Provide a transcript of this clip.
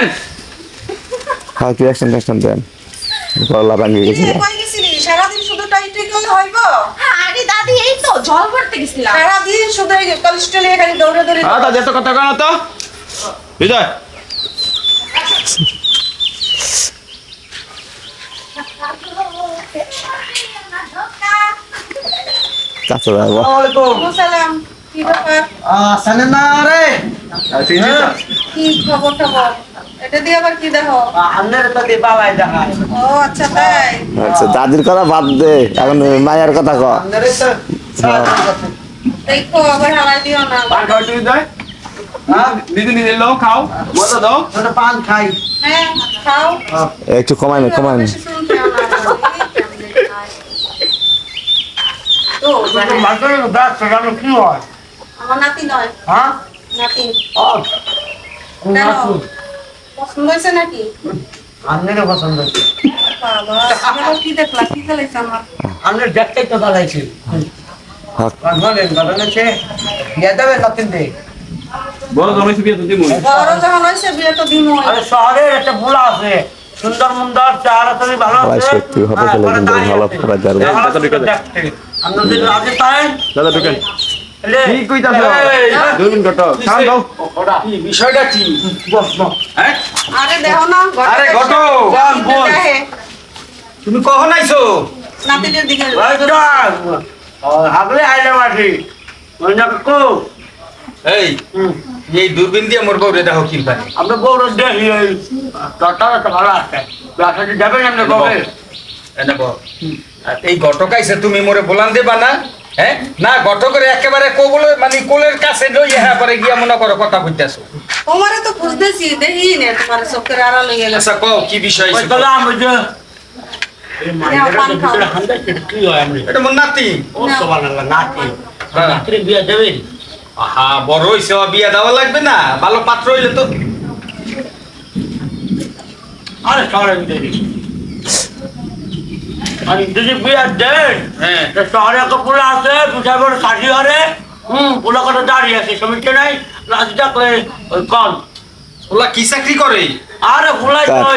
দেন হ্যাঁ কি অ্যাকশন দেন গলা ভাঙে গেছে কই গেছিলি সারাদিন শুধু টাইটাই করলে হইব আরে দাদি এই তো জল ভরতে গেছিলাম। সারাদিন শুধু এই কলেস্ট্রল এ খালি দৌড়ে দৌড়ে দাদা এত কথা কেন তো বিজয় কাছে যাবো সালাম কি ব্যাপার সালেন না রে কি খবর টবর এটা দিয়ে আবার কি দেখো আন্নের তো দি বাবাই দেখায় ও আচ্ছা তাই আচ্ছা দাদির কথা বাদ দে এখন মায়ের কথা ক আন্নের তো দেখো আবার হালাই দিও না পান খাও তুই যায় হ্যাঁ নিজে নিজে লো খাও মজা দাও ওটা পান খাই হ্যাঁ খাও একটু কমাই বেশি শুন খেও না তো তো মাঝে ব্যাস সেখানে কি হয় আমার নাতি নয় হ্যাঁ নাতি কেন পছন্দ হয়েছে নাকি আন্নের পছন্দ হচ্ছে বাবা আবার কি দেখলা কি খেলাইছে আমার আন্নের দেখতেই তো দাঁড়াইছি বলেন ঘটনা হচ্ছে বিয়ে দেবে নতুন দে বড় জমাইছি বিয়ে তো দিমু বড় যখন হয়েছে বিয়ে তো দিমই আরে শহরের একটা ভুলা আছে সুন্দর মুন্দর চারা তুমি ভালো ভাই আছে সত্যি হবে চলে কিন্তু ভালো করে যাবে আমরা যদি রাজি তাই দাদা ঢুকেন লে কি কইতাছো দুদিন কত খান দাও কি বিষয়টা কি বস বস হ্যাঁ আরে দেখো না আরে ঘটো বল বল দেখে তুমি কখন আইছো নাতিদের দিকে আগলে আইলে মাঠি অন্য কো এই এই দূরবীন দিয়ে মোর বউরে দেখো কি পারে আমরা বড় দেখি এই টাটা ভালো আছে রাস্তাতে যাবেন আমরা কবে এনে বল এই ঘটক আইছে তুমি মোরে বলান দেবা না হ্যাঁ না ঘটকের একেবারে কোবলে মানে কোলের কাছে লইয়া হ্যাঁ পরে গিয়া মনে করো কথা কইতাছো তোমারে তো খুঁজতেছি দেখি নে তোমার চোখের আড়াল হয়ে গেল আচ্ছা কও কি বিষয় ওই তাহলে আমরা যে এই মাইন্ডের ভিতরে হান্ডা কি হয় আমরা এটা মোর নাতি ও সুবহানাল্লাহ নাতি হ্যাঁ। নাতির বিয়ে দেবেন আহা বড় হইছে বিয়া দেওয়া লাগবে না ভালো পাত্র হইলে তো আরে শহরে দেরি আরে যদি বিয়ে দেন হ্যাঁ তো শহরে একটা পোলা আছে বুঝা বড় সাজি হরে পোলা কত দাঁড়িয়ে আছে সমস্যা নাই রাজটা করে ওই কল ওলা কি চাকরি করে আরে পোলাই তো